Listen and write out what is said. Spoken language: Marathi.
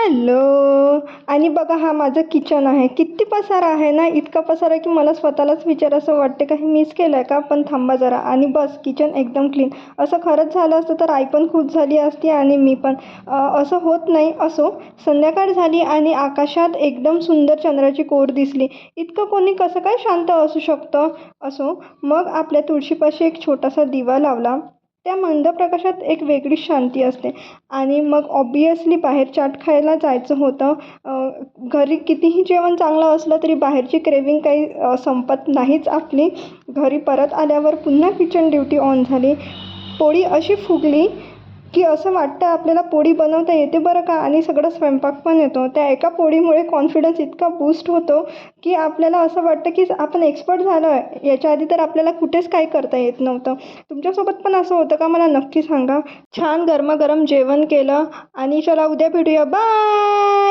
हॅलो. आणि बघा हा माझं किचन आहे. किती पसारा आहे ना, इतका पसारा की मला स्वतःलाच विचारावसं वाटते काही मिस केलं आहे का. पण थांबा जरा आणि बस किचन एकदम क्लीन. असं खरंच झालं असतं तर आई पण खुश झाली असती आणि मी पण. असं होत नाही. असो, संध्याकाळ झाली आणि आकाशात एकदम सुंदर चंद्राची कोर दिसली. इतकं कोणी कसं काय शांत असू शकतं. असो, मग आपल्या तुळशीपाशी एक छोटासा दिवा लावला. त्या मंद प्रकाशात एक वेगळीच शांती असते. आणि मग ऑब्वियसली बाहेर चाट खायला जायचं होतं. घरी कितीही जेवण चांगलं असलं तरी बाहेरची क्रेविंग काही संपत नाहीच आपली. घरी परत आल्यावर पुन्हा किचन ड्युटी ऑन झाली. पोळी अशी फुगली की असं वाटतं आपल्याला पोळी बनवता येते बरं का, आणि सगळं स्वयंपाक पण येतो. त्या एका पोळीमुळे कॉन्फिडन्स इतका बूस्ट होतो की आपल्याला असं वाटतं की आपण एक्सपर्ट झालो आहे. याच्या आधी तर आपल्याला कुठेच काही करता येत नव्हतं. तुमच्यासोबत पण असं होतं का, मला नक्की सांगा. छान गरमागरम जेवण केलं आणि चला उद्या भेटूया. बाय.